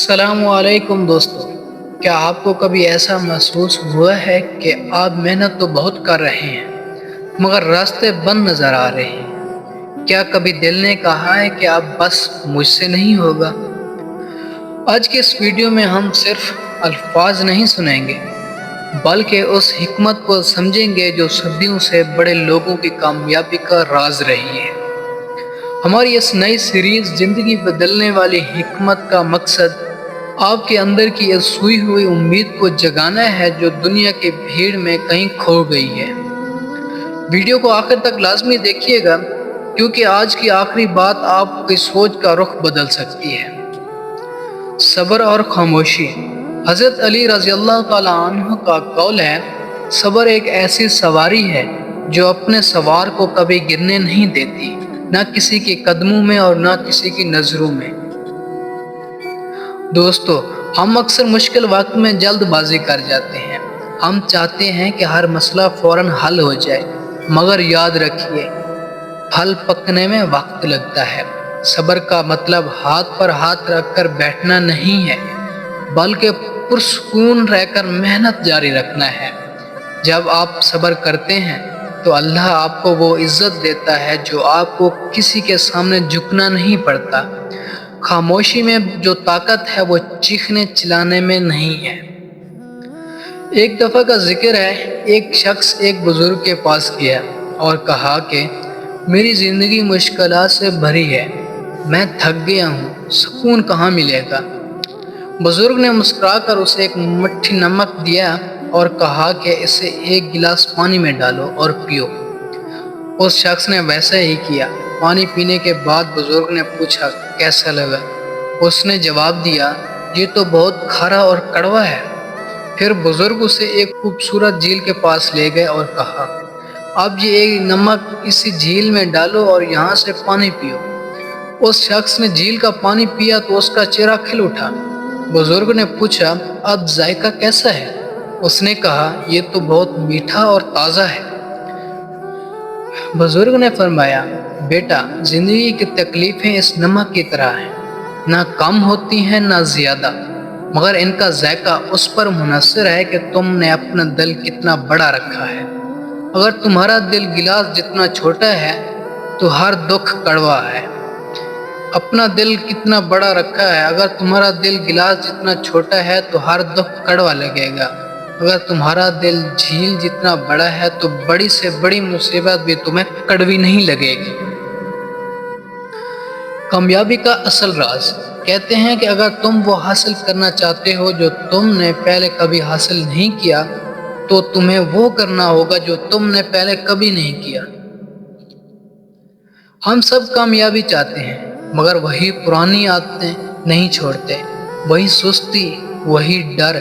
السلام علیکم دوستو، کیا آپ کو کبھی ایسا محسوس ہوا ہے کہ آپ محنت تو بہت کر رہے ہیں مگر راستے بند نظر آ رہے ہیں؟ کیا کبھی دل نے کہا ہے کہ اب بس مجھ سے نہیں ہوگا؟ آج کے اس ویڈیو میں ہم صرف الفاظ نہیں سنیں گے بلکہ اس حکمت کو سمجھیں گے جو صدیوں سے بڑے لوگوں کی کامیابی کا راز رہی ہے۔ ہماری اس نئی سیریز زندگی بدلنے والی حکمت کا مقصد آپ کے اندر کی اس سوئی ہوئی امید کو جگانا ہے جو دنیا کی بھیڑ میں کہیں کھو گئی ہے۔ ویڈیو کو آخر تک لازمی دیکھیے گا کیونکہ آج کی آخری بات آپ کی سوچ کا رخ بدل سکتی ہے۔ صبر اور خاموشی۔ حضرت علی رضی اللہ تعالیٰ عنہ کا قول ہے، صبر ایک ایسی سواری ہے جو اپنے سوار کو کبھی گرنے نہیں دیتی، نہ کسی کے قدموں میں اور نہ کسی کی نظروں میں۔ دوستو، ہم اکثر مشکل وقت میں جلد بازی کر جاتے ہیں۔ ہم چاہتے ہیں کہ ہر مسئلہ فوراً حل ہو جائے، مگر یاد رکھیے پھل پکنے میں وقت لگتا ہے۔ صبر کا مطلب ہاتھ پر ہاتھ رکھ کر بیٹھنا نہیں ہے بلکہ پرسکون رہ کر محنت جاری رکھنا ہے۔ جب آپ صبر کرتے ہیں تو اللہ آپ کو وہ عزت دیتا ہے جو آپ کو کسی کے سامنے جھکنا نہیں پڑتا۔ خاموشی میں جو طاقت ہے وہ چیخنے چلانے میں نہیں ہے۔ ایک دفعہ کا ذکر ہے، ایک شخص ایک بزرگ کے پاس گیا اور کہا کہ میری زندگی مشکلات سے بھری ہے، میں تھک گیا ہوں، سکون کہاں ملے گا؟ بزرگ نے مسکرا کر اسے ایک مٹھی نمک دیا اور کہا کہ اسے ایک گلاس پانی میں ڈالو اور پیو۔ اس شخص نے ویسا ہی کیا۔ پانی پینے کے بعد بزرگ نے پوچھا کیسا لگا؟ اس نے جواب دیا، یہ تو بہت کھارا اور کڑوا ہے۔ پھر بزرگ اسے ایک خوبصورت جھیل کے پاس لے گئے اور کہا، اب یہ ایک نمک اسی جھیل میں ڈالو اور یہاں سے پانی پیو۔ اس شخص نے جھیل کا پانی پیا تو اس کا چہرہ کھل اٹھا۔ بزرگ نے پوچھا، اب ذائقہ کیسا ہے؟ اس نے کہا، یہ تو بہت میٹھا اور تازہ ہے۔ بزرگ نے فرمایا، بیٹا، زندگی کی تکلیفیں اس نمک کی طرح ہیں، نہ کم ہوتی ہیں نہ زیادہ، مگر ان کا ذائقہ اس پر منحصر ہے کہ تم نے اپنا دل کتنا بڑا رکھا ہے۔ اگر تمہارا دل گلاس جتنا چھوٹا ہے تو ہر دکھ کڑوا ہے۔ اپنا دل کتنا بڑا رکھا ہے، اگر تمہارا دل گلاس جتنا چھوٹا ہے تو ہر دکھ کڑوا لگے گا۔ اگر تمہارا دل جھیل جتنا بڑا ہے تو بڑی سے بڑی مصیبت بھی تمہیں کڑوی نہیں لگے گی۔ کامیابی کا اصل راز۔ کہتے ہیں کہ اگر تم وہ حاصل کرنا چاہتے ہو جو تم نے پہلے کبھی حاصل نہیں کیا تو تمہیں وہ کرنا ہوگا جو تم نے پہلے کبھی نہیں کیا۔ ہم سب کامیابی چاہتے ہیں مگر وہی پرانی عادتیں نہیں چھوڑتے، وہی سستی، وہی ڈر۔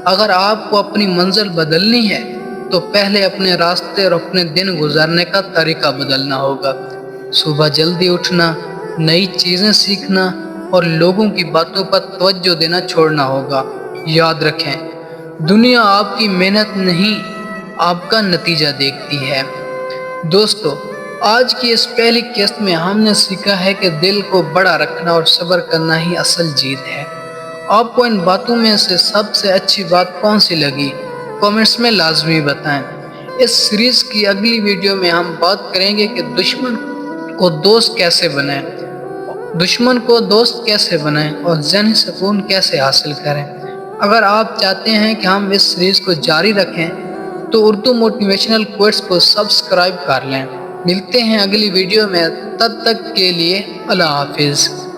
اگر آپ کو اپنی منزل بدلنی ہے تو پہلے اپنے راستے اور اپنے دن گزارنے کا طریقہ بدلنا ہوگا۔ صبح جلدی اٹھنا، نئی چیزیں سیکھنا اور لوگوں کی باتوں پر توجہ دینا چھوڑنا ہوگا۔ یاد رکھیں، دنیا آپ کی محنت نہیں، آپ کا نتیجہ دیکھتی ہے۔ دوستو، آج کی اس پہلی قسط میں ہم نے سیکھا ہے کہ دل کو بڑا رکھنا اور صبر کرنا ہی اصل جیت ہے۔ آپ کو ان باتوں میں سے سب سے اچھی بات کون سی لگی؟ کامنٹس میں لازمی بتائیں۔ اس سیریز کی اگلی ویڈیو میں ہم بات کریں گے کہ دشمن کو دوست کیسے بنائیں اور ذہنی سکون کیسے حاصل کریں۔ اگر آپ چاہتے ہیں کہ ہم اس سیریز کو جاری رکھیں تو اردو موٹیویشنل کوٹس کو سبسکرائب کر لیں۔ ملتے ہیں اگلی ویڈیو میں، تب تک کے لیے اللہ حافظ۔